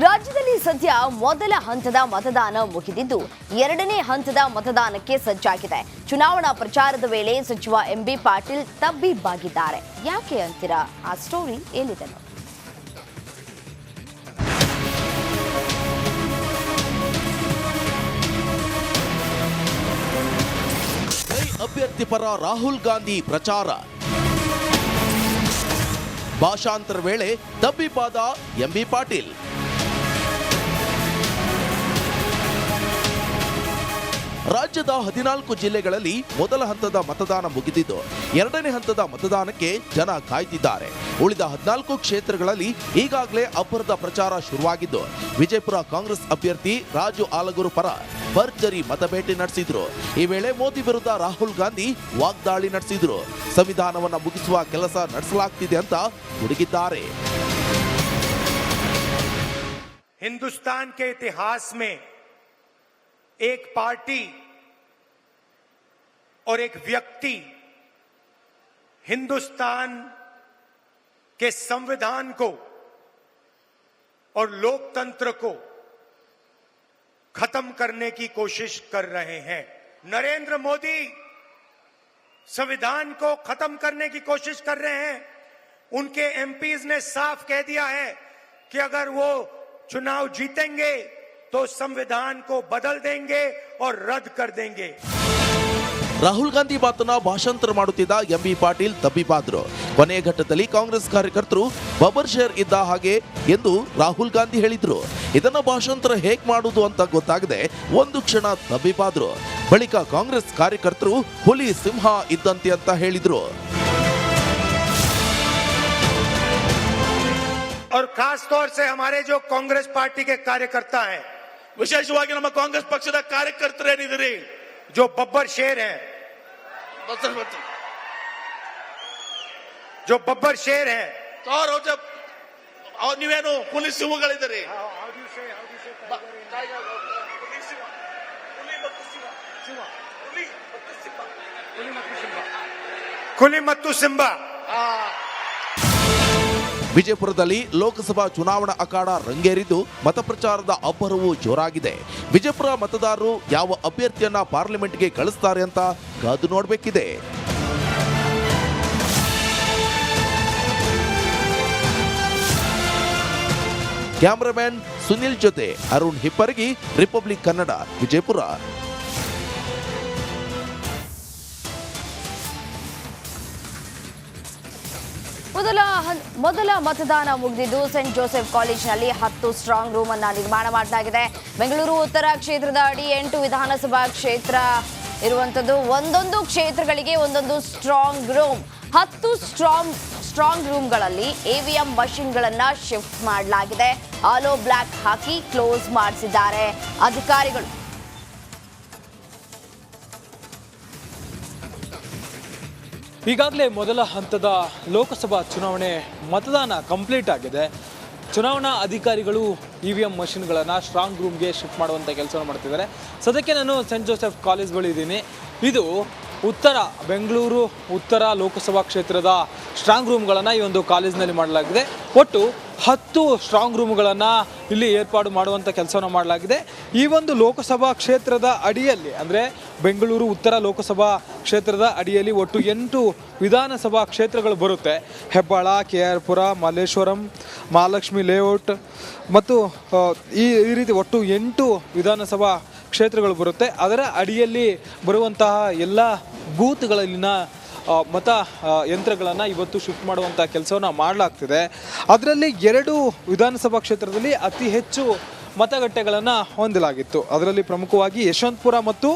ರಾಜ್ಯದಲ್ಲಿ ಸದ್ಯ ಮೊದಲ ಹಂತದ ಮತದಾನ ಮುಗಿದಿದ್ದು ಎರಡನೇ ಹಂತದ ಮತದಾನಕ್ಕೆ ಸಜ್ಜಾಗಿದೆ. ಚುನಾವಣಾ ಪ್ರಚಾರದ ವೇಳೆ ಸಚಿವ ಎಂಬಿ ಪಾಟೀಲ್ ತಬ್ಬಿಬ್ಬಾಗಿದ್ದಾರೆ. ಯಾಕೆ ಅಂತೀರಾ? ಆ ಸ್ಟೋರಿ ಏನಿದೆ ನೋಡಿ. ಅಭ್ಯರ್ಥಿ ಪರ ರಾಹುಲ್ ಗಾಂಧಿ ಪ್ರಚಾರ. ಭಾಷಾಂತರ ವೇಳೆ ತಬ್ಬಿಬ್ಬಾದ ಎಂಬಿ ಪಾಟೀಲ್. ರಾಜ್ಯದ 14 ಜಿಲ್ಲೆಗಳಲ್ಲಿ ಮೊದಲ ಹಂತದ ಮತದಾನ ಮುಗಿದಿದ್ದು ಎರಡನೇ ಹಂತದ ಮತದಾನಕ್ಕೆ ಜನ ಕಾಯ್ತಿದ್ದಾರೆ. ಉಳಿದ 14 ಕ್ಷೇತ್ರಗಳಲ್ಲಿ ಈಗಾಗಲೇ ಅಬ್ಬರದ ಪ್ರಚಾರ ಶುರುವಾಗಿದ್ದು ವಿಜಯಪುರ ಕಾಂಗ್ರೆಸ್ ಅಭ್ಯರ್ಥಿ ರಾಜು ಆಲಗೂರು ಪರ ಭರ್ಜರಿ ಮತಬೇಟೆ ನಡೆಸಿದ್ರು. ಈ ವೇಳೆ ಮೋದಿ ವಿರುದ್ಧ ರಾಹುಲ್ ಗಾಂಧಿ ವಾಗ್ದಾಳಿ ನಡೆಸಿದ್ರು. ಸಂವಿಧಾನವನ್ನ ಮುಗಿಸುವ ಕೆಲಸ ನಡೆಸಲಾಗ್ತಿದೆ ಅಂತ ಗುಡುಗಿದ್ದಾರೆ. हिंदुस्तान के इतिहास में एक पार्टी और एक व्यक्ति हिंदुस्तान के संविधान को और लोकतंत्र को खत्म करने की कोशिश कर रहे हैं. नरेंद्र मोदी संविधान को खत्म करने की कोशिश कर रहे हैं. उनके एमपीज ने साफ कह दिया है कि अगर वो चुनाव जीतेंगे तो संविधान को बदल देंगे और रद्द कर देंगे. ರಾಹುಲ್ ಗಾಂಧಿ ಮಾತನ್ನ ಭಾಷಾಂತರ ಮಾಡುತ್ತಿದ್ದ ಎಂಬಿ ಪಾಟೀಲ್ ತಬ್ಬಿಬ್ಬಾದ್ರು. ಕೊನೆಯ ಘಟ್ಟದಲ್ಲಿ ಕಾಂಗ್ರೆಸ್ ಕಾರ್ಯಕರ್ತರು ಬಬರ್ ಶೇರ್ ಇದ್ದ ಹಾಗೆ ಎಂದು ರಾಹುಲ್ ಗಾಂಧಿ ಹೇಳಿದ್ರು. ಇದನ್ನ ಭಾಷಾಂತರ ಹೇಗ್ ಮಾಡುವುದು ಅಂತ ಗೊತ್ತಾಗದೆ ಒಂದು ಕ್ಷಣ ತಬ್ಬಿಬ್ಬಾದ್ರು. ಬಳಿಕ ಕಾಂಗ್ರೆಸ್ ಕಾರ್ಯಕರ್ತರು ಹುಲಿ ಸಿಂಹ ಇದ್ದಂತೆ ಅಂತ ಹೇಳಿದ್ರು. और खास तौर से हमारे जो कांग्रेस पार्टी के कार्यकर्ता हैं, ವಿಶೇಷವಾಗಿ ನಮ್ಮ ಕಾಂಗ್ರೆಸ್ ಪಕ್ಷದ ಕಾರ್ಯಕರ್ತರೇನಿದ್ದೀರಿ, जो बब्बर शेर हैं, जो बब्बर शेर हैं, ನೀವೇನು ಹುಲಿ ಸಿಂಹಗಳಿದ್ದೀರಿ. खुली मत्तू सिंबा. ವಿಜಯಪುರದಲ್ಲಿ ಲೋಕಸಭಾ ಚುನಾವಣಾ ಅಖಾಡ ರಂಗೇರಿದ್ದು ಮತಪ್ರಚಾರದ ಅಬ್ಬರವು ಜೋರಾಗಿದೆ. ವಿಜಯಪುರ ಮತದಾರರು ಯಾವ ಅಭ್ಯರ್ಥಿಯನ್ನ ಪಾರ್ಲಿಮೆಂಟ್ಗೆ ಕಳಿಸ್ತಾರೆ ಅಂತ ಕಾದು ನೋಡಬೇಕಿದೆ. ಕ್ಯಾಮರಾಮನ್ ಸುನಿಲ್ ಜೊತೆ ಅರುಣ್ ಹಿಪ್ಪರಗಿ, ರಿಪಬ್ಲಿಕ್ ಕನ್ನಡ, ವಿಜಯಪುರ. ಮೊದಲ ಮತದಾನ ಮುಗಿದಿದ್ದು ಸೆಂಟ್ ಜೋಸೆಫ್ ಕಾಲೇಜಿನಲ್ಲಿ 10 ಸ್ಟ್ರಾಂಗ್ ರೂಮ್ ಅನ್ನ ನಿರ್ಮಾಣ ಮಾಡಲಾಗಿದೆ. ಬೆಂಗಳೂರು ಉತ್ತರ ಕ್ಷೇತ್ರದ ಅಡಿ 8 ವಿಧಾನಸಭಾ ಕ್ಷೇತ್ರ ಇರುವಂತದ್ದು. ಒಂದೊಂದು ಕ್ಷೇತ್ರಗಳಿಗೆ ಒಂದೊಂದು ಸ್ಟ್ರಾಂಗ್ ರೂಮ್. 10 ಸ್ಟ್ರಾಂಗ್ ರೂಮ್ಗಳಲ್ಲಿ EVM ಮಷಿನ್ಗಳನ್ನ ಶಿಫ್ಟ್ ಮಾಡಲಾಗಿದೆ. ಆಲೋ ಬ್ಲಾಕ್ ಹಾಕಿ ಕ್ಲೋಸ್ ಮಾಡಿಸಿದ್ದಾರೆ ಅಧಿಕಾರಿಗಳು. ಈಗಾಗಲೇ ಮೊದಲ ಹಂತದ ಲೋಕಸಭಾ ಚುನಾವಣೆ ಮತದಾನ ಕಂಪ್ಲೀಟ್ ಆಗಿದೆ. ಚುನಾವಣಾ ಅಧಿಕಾರಿಗಳು EVM ಮಷಿನ್ಗಳನ್ನು ಸ್ಟ್ರಾಂಗ್ ರೂಮ್ಗೆ ಶಿಫ್ಟ್ ಮಾಡುವಂಥ ಕೆಲಸವನ್ನು ಮಾಡ್ತಿದ್ದಾರೆ. ಸದ್ಯಕ್ಕೆ ನಾನು ಸೆಂಟ್ ಜೋಸೆಫ್ ಕಾಲೇಜ್ ಬಳಿ ಇದ್ದೀನಿ. ಇದು ಬೆಂಗಳೂರು ಉತ್ತರ ಲೋಕಸಭಾ ಕ್ಷೇತ್ರದ ಸ್ಟ್ರಾಂಗ್ ರೂಮ್ಗಳನ್ನು ಈ ಒಂದು ಕಾಲೇಜಿನಲ್ಲಿ ಮಾಡಲಾಗಿದೆ. ಒಟ್ಟು 10 ಸ್ಟ್ರಾಂಗ್ ರೂಮ್ಗಳನ್ನು ಇಲ್ಲಿ ಏರ್ಪಾಡು ಮಾಡುವಂಥ ಕೆಲಸವನ್ನು ಮಾಡಲಾಗಿದೆ. ಈ ಒಂದು ಲೋಕಸಭಾ ಕ್ಷೇತ್ರದ ಅಡಿಯಲ್ಲಿ ಅಂದರೆ ಬೆಂಗಳೂರು ಉತ್ತರ ಲೋಕಸಭಾ ಕ್ಷೇತ್ರದ ಅಡಿಯಲ್ಲಿ ಒಟ್ಟು 8 ವಿಧಾನಸಭಾ ಕ್ಷೇತ್ರಗಳು ಬರುತ್ತೆ. ಹೆಬ್ಬಾಳ, KR ಪುರ, ಮಲ್ಲೇಶ್ವರಂ, ಮಹಾಲಕ್ಷ್ಮಿ ಲೇಔಟ್ ಮತ್ತು ಈ ರೀತಿ ಒಟ್ಟು 8 ವಿಧಾನಸಭಾ ಕ್ಷೇತ್ರಗಳು ಬರುತ್ತೆ. ಅದರ ಅಡಿಯಲ್ಲಿ ಬರುವಂತಹ ಎಲ್ಲ ಬೂತ್ಗಳಲ್ಲಿನ ಮತ ಯಂತ್ರಗಳನ್ನು ಇವತ್ತು ಶಿಫ್ಟ್ ಮಾಡುವಂಥ ಕೆಲಸವನ್ನು ಮಾಡಲಾಗ್ತಿದೆ. ಅದರಲ್ಲಿ 2 ವಿಧಾನಸಭಾ ಕ್ಷೇತ್ರದಲ್ಲಿ ಅತಿ ಹೆಚ್ಚು ಮತಗಟ್ಟೆಗಳನ್ನು ಹೊಂದಲಾಗಿತ್ತು. ಅದರಲ್ಲಿ ಪ್ರಮುಖವಾಗಿ ಯಶವಂತಪುರ ಮತ್ತು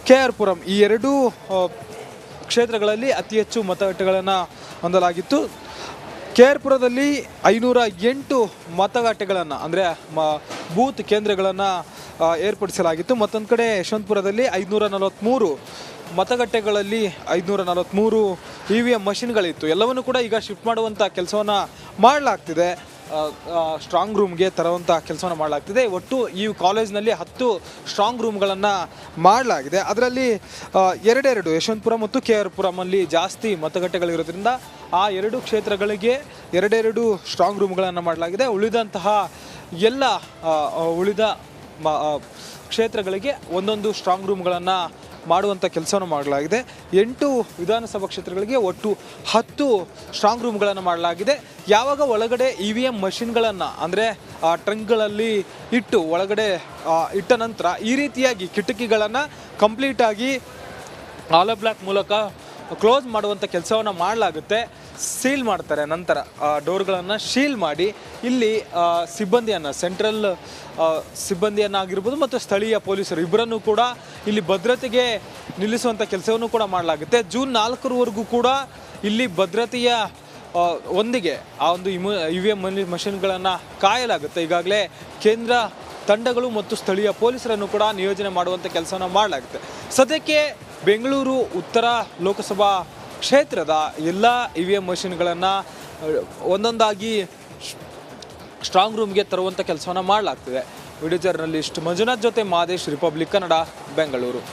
KR ಪುರಂ ಈ 2 ಕ್ಷೇತ್ರಗಳಲ್ಲಿ ಅತಿ ಹೆಚ್ಚು ಮತಗಟ್ಟೆಗಳನ್ನು ಹೊಂದಲಾಗಿತ್ತು. KR ಪುರದಲ್ಲಿ 508 ಮತಗಟ್ಟೆಗಳನ್ನು ಅಂದರೆ ಬೂತ್ ಕೇಂದ್ರಗಳನ್ನು ಏರ್ಪಡಿಸಲಾಗಿತ್ತು. ಮತ್ತೊಂದು ಕಡೆ ಯಶವಂತಪುರದಲ್ಲಿ 543 ಮತಗಟ್ಟೆಗಳಲ್ಲಿ 543 EVM ಮಷಿನ್ಗಳಿತ್ತು. ಎಲ್ಲವನ್ನು ಕೂಡ ಈಗ ಶಿಫ್ಟ್ ಮಾಡುವಂಥ ಕೆಲಸವನ್ನು ಮಾಡಲಾಗ್ತಿದೆ. ಸ್ಟ್ರಾಂಗ್ ರೂಮ್ಗೆ ತರುವಂಥ ಕೆಲಸವನ್ನು ಮಾಡಲಾಗ್ತಿದೆ. ಒಟ್ಟು ಈ ಕಾಲೇಜ್ನಲ್ಲಿ 10 ಸ್ಟ್ರಾಂಗ್ ರೂಮ್ಗಳನ್ನು ಮಾಡಲಾಗಿದೆ. ಅದರಲ್ಲಿ 2 ಯಶವಂತಪುರ ಮತ್ತು KR ಪುರಮಲ್ಲಿ ಜಾಸ್ತಿ ಮತಗಟ್ಟೆಗಳಿರೋದ್ರಿಂದ ಆ 2 ಕ್ಷೇತ್ರಗಳಿಗೆ 2 ಸ್ಟ್ರಾಂಗ್ ರೂಮ್ಗಳನ್ನು ಮಾಡಲಾಗಿದೆ. ಉಳಿದಂತಹ ಎಲ್ಲ ಉಳಿದ ಕ್ಷೇತ್ರಗಳಿಗೆ ಒಂದೊಂದು ಸ್ಟ್ರಾಂಗ್ ರೂಮ್ಗಳನ್ನು ಮಾಡುವಂಥ ಕೆಲಸವನ್ನು ಮಾಡಲಾಗಿದೆ. 8 ವಿಧಾನಸಭಾ ಕ್ಷೇತ್ರಗಳಿಗೆ ಒಟ್ಟು 10 ಸ್ಟ್ರಾಂಗ್ ರೂಮ್ಗಳನ್ನು ಮಾಡಲಾಗಿದೆ. ಯಾವಾಗ ಒಳಗಡೆ EVM ಮಷಿನ್ಗಳನ್ನು ಅಂದರೆ ಟ್ರಂಕ್ಗಳಲ್ಲಿ ಇಟ್ಟು ಒಳಗಡೆ ಇಟ್ಟ ನಂತರ ಈ ರೀತಿಯಾಗಿ ಕಿಟಕಿಗಳನ್ನು ಕಂಪ್ಲೀಟಾಗಿ ಆಲೋ ಬ್ಲಾಕ್ ಮೂಲಕ ಕ್ಲೋಸ್ ಮಾಡುವಂಥ ಕೆಲಸವನ್ನು ಮಾಡಲಾಗುತ್ತೆ. ಸೀಲ್ ಮಾಡ್ತಾರೆ. ನಂತರ ಡೋರ್ಗಳನ್ನು ಶೀಲ್ ಮಾಡಿ ಇಲ್ಲಿ ಸಿಬ್ಬಂದಿಯನ್ನು ಸೆಂಟ್ರಲ್ ಸಿಬ್ಬಂದಿಯನ್ನಾಗಿರ್ಬೋದು ಮತ್ತು ಸ್ಥಳೀಯ ಪೊಲೀಸರು ಇಬ್ಬರನ್ನು ಕೂಡ ಇಲ್ಲಿ ಭದ್ರತೆಗೆ ನಿಲ್ಲಿಸುವಂಥ ಕೆಲಸವನ್ನು ಕೂಡ ಮಾಡಲಾಗುತ್ತೆ. ಜೂನ್ 4ರವರೆಗೂ ಕೂಡ ಇಲ್ಲಿ ಭದ್ರತೆಯ ಒಂದಿಗೆ ಆ ಒಂದು EVM ಮಷಿನ್ಗಳನ್ನು ಕಾಯಲಾಗುತ್ತೆ. ಈಗಾಗಲೇ ಕೇಂದ್ರ ತಂಡಗಳು ಮತ್ತು ಸ್ಥಳೀಯ ಪೊಲೀಸರನ್ನು ಕೂಡ ನಿಯೋಜನೆ ಮಾಡುವಂಥ ಕೆಲಸವನ್ನು ಮಾಡಲಾಗುತ್ತೆ. ಸದ್ಯಕ್ಕೆ ಬೆಂಗಳೂರು ಉತ್ತರ ಲೋಕಸಭಾ ಕ್ಷೇತ್ರದ ಎಲ್ಲ EVM ಮಷಿನ್ಗಳನ್ನು ಒಂದೊಂದಾಗಿ ಸ್ಟ್ರಾಂಗ್ ರೂಮ್ಗೆ ತರುವಂಥ ಕೆಲಸವನ್ನು ಮಾಡಲಾಗ್ತಿದೆ. ವಿಡಿಯೋ ಜರ್ನಲಿಸ್ಟ್ ಮಂಜುನಾಥ್ ಜೊತೆ ಮಾದೇಶ್, ರಿಪಬ್ಲಿಕ್ ಕನ್ನಡ, ಬೆಂಗಳೂರು.